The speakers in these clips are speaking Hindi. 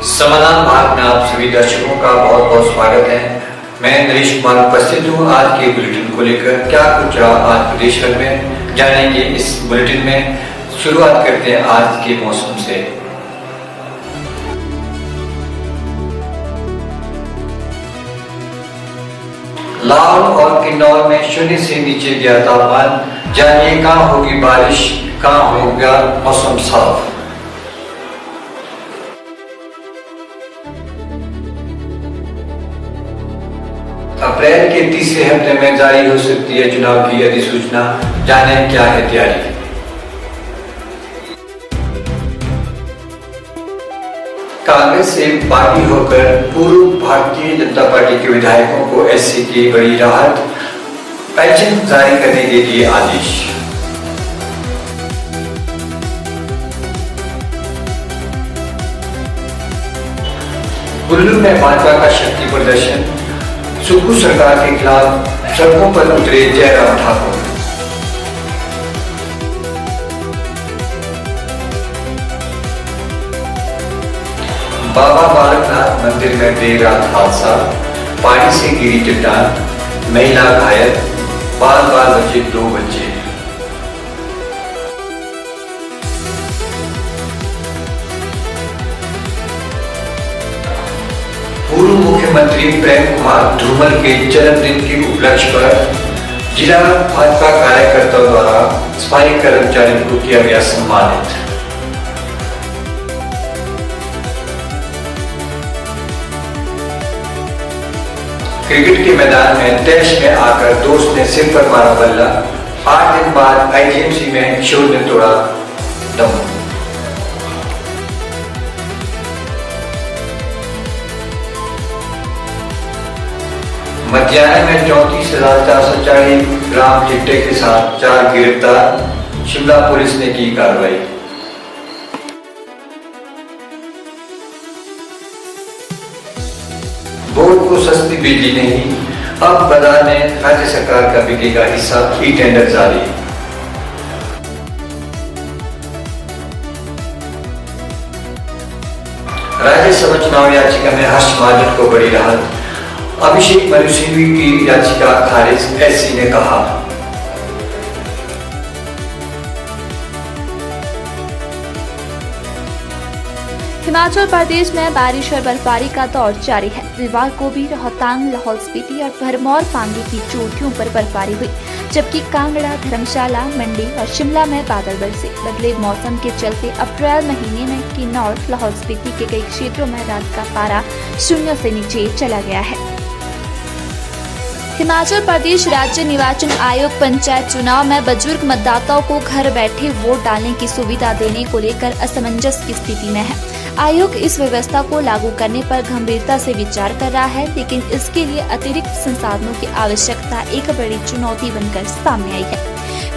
समाधान भाग में आप सभी दर्शकों का बहुत बहुत स्वागत है। मैं नरेश कुमार उपस्थित हूँ आज के बुलेटिन को लेकर। क्या कुछ रहा आज प्रदेश भर में, जानेंगे इस बुलेटिन में। शुरुआत करते हैं आज के मौसम से। लाहौल और किन्नौर में 0 से नीचे गया तापमान। जानिए कहाँ होगी बारिश, कहाँ होगा मौसम साफ। अप्रैल के तीसरे हफ्ते में जारी हो सकती है चुनाव की अधिसूचना। जाने क्या है तैयारी। कांग्रेस से बागी होकर पूर्व भारतीय जनता पार्टी के विधायकों को एससी की बड़ी राहत, पेंशन जारी करने के लिए आदेश। कुल्लू में भाजपा का शक्ति प्रदर्शन। सुक्खू सरकार के खिलाफ सड़कों पर उतरे जयराम ठाकुर। बाबा बालकनाथ मंदिर में देर रात हादसा, पहाड़ी से गिरी चट्टान, महिला घायल, बाल बाल बचे 2 बच्चे। पूर्व मुख्यमंत्री प्रेम कुमार धूमल के जन्मदिन के उपलक्ष्य पर जिला भाजपा कार्यकर्ताओं द्वारा सफाई कर्मचारियों को किया गया सम्मानित। क्रिकेट के मैदान में तैश में आकर दोस्त ने सिर पर मारा बल्ला। 8 दिन बाद आईजीएमसी में किशोर ने तोड़ा दम। मध्यान्ह में 34,440 ग्राम चिट्टे के साथ 4 गिरफ्तार। शिमला पुलिस ने की कार्रवाई। बोर्ड को सस्ती बिजली नहीं, अब बाजार में राज्य सरकार का बिकेगा हिस्सा। ई टेंडर जारी। राज्यसभा चुनाव याचिका में हर्ष महाजन को बड़ी राहत। अभिषेक मनु सिंघवी की याचिका खारिज, एससी ने कहा। हिमाचल प्रदेश में बारिश और बर्फबारी का दौर जारी है। रविवार को भी रोहतांग, लाहौल स्पीति और भरमौर पांगी की चोटियों पर बर्फबारी हुई, जबकि कांगड़ा, धर्मशाला, मंडी और शिमला में बादल बरसे। बदले मौसम के चलते अप्रैल महीने में किन्नौर, लाहौल स्पीति के कई क्षेत्रों में रात का पारा 0 से नीचे चला गया है। हिमाचल प्रदेश राज्य निर्वाचन आयोग पंचायत चुनाव में बुजुर्ग मतदाताओं को घर बैठे वोट डालने की सुविधा देने को लेकर असमंजस की स्थिति में है। आयोग इस व्यवस्था को लागू करने पर गंभीरता से विचार कर रहा है, लेकिन इसके लिए अतिरिक्त संसाधनों की आवश्यकता एक बड़ी चुनौती बनकर सामने आई है।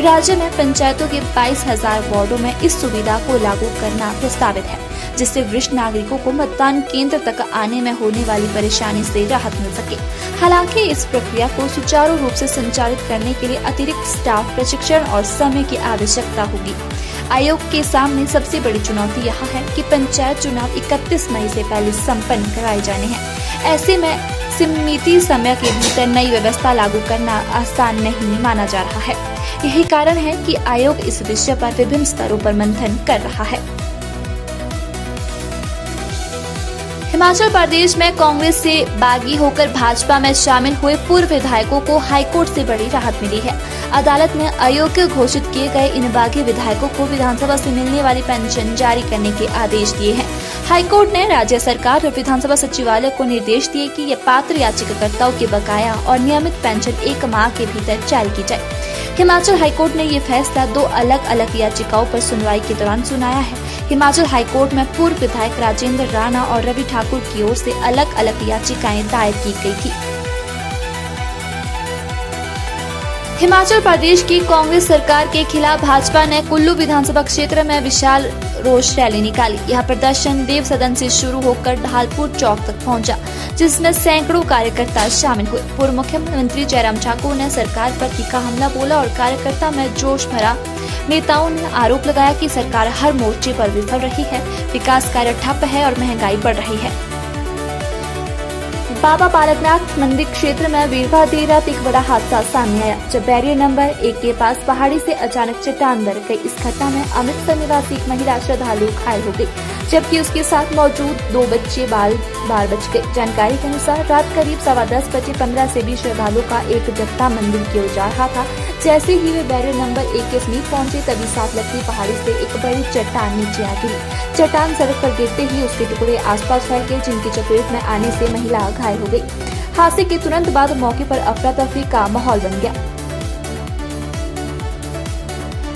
राज्य में पंचायतों के 22,000 वार्डों में इस सुविधा को लागू करना प्रस्तावित है, जिससे वरिष्ठ नागरिकों को मतदान केंद्र तक आने में होने वाली परेशानी से राहत मिल सके। हालांकि इस प्रक्रिया को सुचारू रूप से संचालित करने के लिए अतिरिक्त स्टाफ, प्रशिक्षण और समय की आवश्यकता होगी। आयोग के सामने सबसे बड़ी चुनौती यह है कि पंचायत चुनाव 31 मई से पहले संपन्न कराए जाने हैं। ऐसे में सीमित समय के भीतर नई व्यवस्था लागू करना आसान नहीं माना जा रहा है। यही कारण है कि आयोग इस विषय पर विभिन्न स्तरों पर मंथन कर रहा है। हिमाचल प्रदेश में कांग्रेस से बागी होकर भाजपा में शामिल हुए पूर्व विधायकों को हाईकोर्ट से बड़ी राहत मिली है। अदालत ने अयोग्य घोषित किए गए इन बागी विधायकों को विधानसभा से मिलने वाली पेंशन जारी करने के आदेश दिए हैं। हाईकोर्ट ने राज्य सरकार और विधानसभा सचिवालय को निर्देश दिए कि ये पात्र याचिकाकर्ताओं के बकाया और नियमित पेंशन 1 माह के भीतर जारी की जाए। हिमाचल हाईकोर्ट ने ये फैसला 2 अलग अलग याचिकाओं पर सुनवाई के दौरान सुनाया है। हिमाचल हाईकोर्ट में पूर्व विधायक राजेंद्र राणा और रवि ठाकुर की ओर से अलग अलग याचिकाएं दायर की गई थी। हिमाचल प्रदेश की कांग्रेस सरकार के खिलाफ भाजपा ने कुल्लू विधानसभा क्षेत्र में विशाल रोष रैली निकाली। यह प्रदर्शन देव सदन से शुरू होकर ढालपुर चौक तक पहुंचा, जिसमें सैकड़ों कार्यकर्ता शामिल हुए। पूर्व मुख्यमंत्री जयराम ठाकुर ने सरकार पर तीखा हमला बोला और कार्यकर्ता में जोश भरा। नेताओं ने आरोप लगाया कि सरकार हर मोर्चे पर विफल रही है, विकास कार्य ठप है और महंगाई बढ़ रही है। बाबा बालकनाथ मंदिर क्षेत्र में वीरवार देर रात एक बड़ा हादसा सामने आया, जब बैरियर नंबर 1 के पास पहाड़ी से अचानक चट्टान दर गई। इस घटना में अमृतसर निवासी एक महिला श्रद्धालु घायल हो गई, जबकि उसके साथ मौजूद 2 बच्चे बाल बच गए। जानकारी के अनुसार रात करीब 10:15 बजे 15 से 20 श्रद्धालुओं का एक जत्था मंदिर की ओर जा रहा था। जैसे ही वे बैरियर नंबर 1 के समीप पहुंचे, तभी साथ लगती पहाड़ी से एक बड़ी चट्टान नीचे आ गिरी। चट्टान सड़क पर गिरते ही उसके टुकड़े आसपास फैल गए, जिनकी चपेट में आने से महिला घायल हो गई। हादसे के तुरंत बाद मौके पर अफरा तफरी का माहौल बन गया।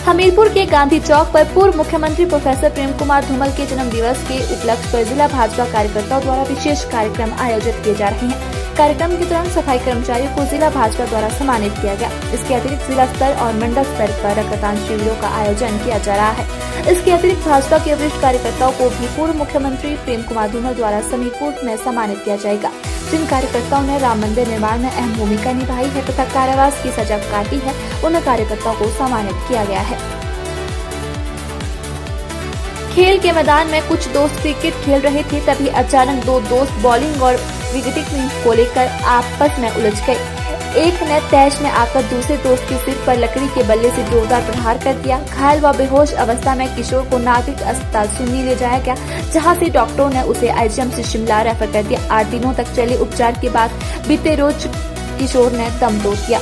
हमीरपुर के गांधी चौक पर पूर्व मुख्यमंत्री प्रोफेसर प्रेम कुमार धूमल के जन्म दिवस के उपलक्ष्य पर जिला भाजपा कार्यकर्ताओं द्वारा विशेष कार्यक्रम आयोजित किए जा रहे हैं। कार्यक्रम के दौरान सफाई कर्मचारियों को जिला भाजपा द्वारा सम्मानित किया गया। इसके अतिरिक्त जिला स्तर और मंडल स्तर पर रक्तदान शिविरों का आयोजन किया जा रहा है। इसके अतिरिक्त भाजपा के वरिष्ठ कार्यकर्ताओं को भी पूर्व मुख्यमंत्री प्रेम कुमार धूमल द्वारा समीरपुर में सम्मानित किया जाएगा। जिन कार्यकर्ताओं ने राम मंदिर निर्माण में अहम भूमिका निभाई है तथा कारावास की सजा काटी है, उन कार्यकर्ताओं को सम्मानित किया गया है। खेल के मैदान में कुछ दोस्त क्रिकेट खेल रहे थे, तभी अचानक 2 दोस्त बॉलिंग और विकेटिंग को लेकर आपस में उलझ गए। एक ने तैश में आकर दूसरे दोस्त के सिर पर लकड़ी के बल्ले से जोरदार प्रहार कर दिया। घायल व बेहोश अवस्था में किशोर को नागरिक अस्पताल सुन्नी ले जाया गया, जहां से डॉक्टरों ने उसे आईजीएमसी शिमला रेफर कर दिया। 8 दिनों तक चले उपचार के बाद बीते रोज किशोर ने दम तोड़ दिया।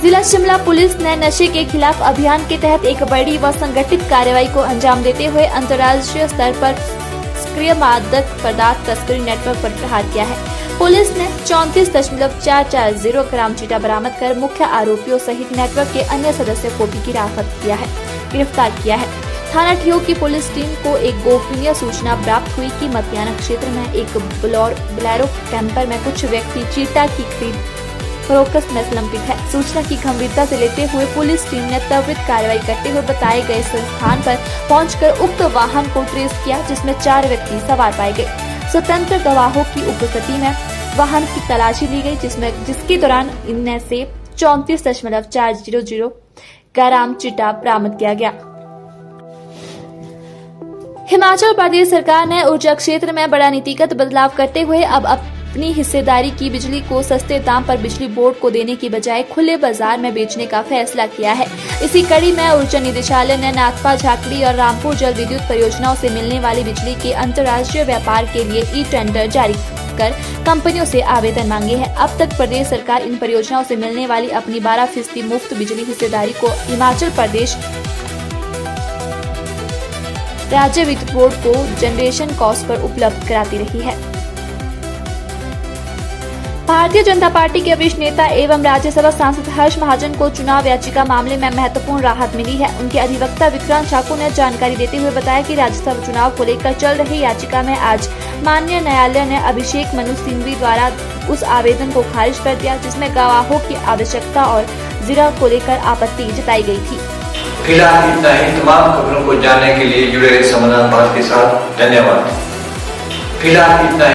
जिला शिमला पुलिस ने नशे के खिलाफ अभियान के तहत एक बड़ी व संगठित कार्रवाई को अंजाम देते हुए अंतर्राष्ट्रीय स्तर पर सक्रिय मादक पदार्थ तस्करी नेटवर्क पर प्रहार किया है। पुलिस ने 34.440 ग्राम चीटा बरामद कर मुख्य आरोपियों सहित नेटवर्क के अन्य सदस्यों को भी गिरफ्तार किया है। थाना ठियोग की पुलिस टीम को एक गोपनीय सूचना प्राप्त हुई कि मतियाना क्षेत्र में एक बोलेरो कैंपर में कुछ व्यक्ति चीटा की खरीद फरोख्त में संलिप्त है। सूचना की गंभीरता से लेते हुए पुलिस टीम ने त्वरित कार्रवाई करते हुए बताए गए स्थान पर पहुंचकर उक्त वाहन को ट्रेस किया, जिसमें 4 व्यक्ति सवार पाए गए। स्वतंत्र गवाहों की उपस्थिति में वाहन की तलाशी ली गई, जिसके दौरान इनमें से 34.400 ग्राम चिटा बरामद किया गया। हिमाचल प्रदेश सरकार ने ऊर्जा क्षेत्र में बड़ा नीतिगत बदलाव करते हुए अब अपनी हिस्सेदारी की बिजली को सस्ते दाम पर बिजली बोर्ड को देने की बजाय खुले बाजार में बेचने का फैसला किया है। इसी कड़ी में ऊर्जा निदेशालय ने नाथपा, झाकड़ी और रामपुर जल विद्युत परियोजनाओं से मिलने वाली बिजली के अंतर्राष्ट्रीय व्यापार के लिए ई-टेंडर जारी कर कंपनियों से आवेदन मांगे हैं। अब तक प्रदेश सरकार इन परियोजनाओं से मिलने वाली अपनी 12% मुफ्त बिजली हिस्सेदारी को हिमाचल प्रदेश राज्य विद्युत बोर्ड को जनरेशन कॉस्ट पर उपलब्ध कराती रही है। भारतीय जनता पार्टी के वरिष्ठ नेता एवं राज्यसभा सांसद हर्ष महाजन को चुनाव याचिका मामले में महत्वपूर्ण राहत मिली है। उनके अधिवक्ता विक्रांत ठाकुर ने जानकारी देते हुए बताया कि राज्यसभा चुनाव को लेकर चल रही याचिका में आज माननीय न्यायालय ने अभिषेक मनु सिंघवी द्वारा उस आवेदन को खारिज कर दिया, जिसमें गवाहों की आवश्यकता और जिरा को लेकर आपत्ति जताई गई थी। फिलहाल इतना ही। तमाम खबरों को जानने के लिए जुड़े रहे समन्वय भारत के साथ। धन्यवाद। फिलहाल इतना ही।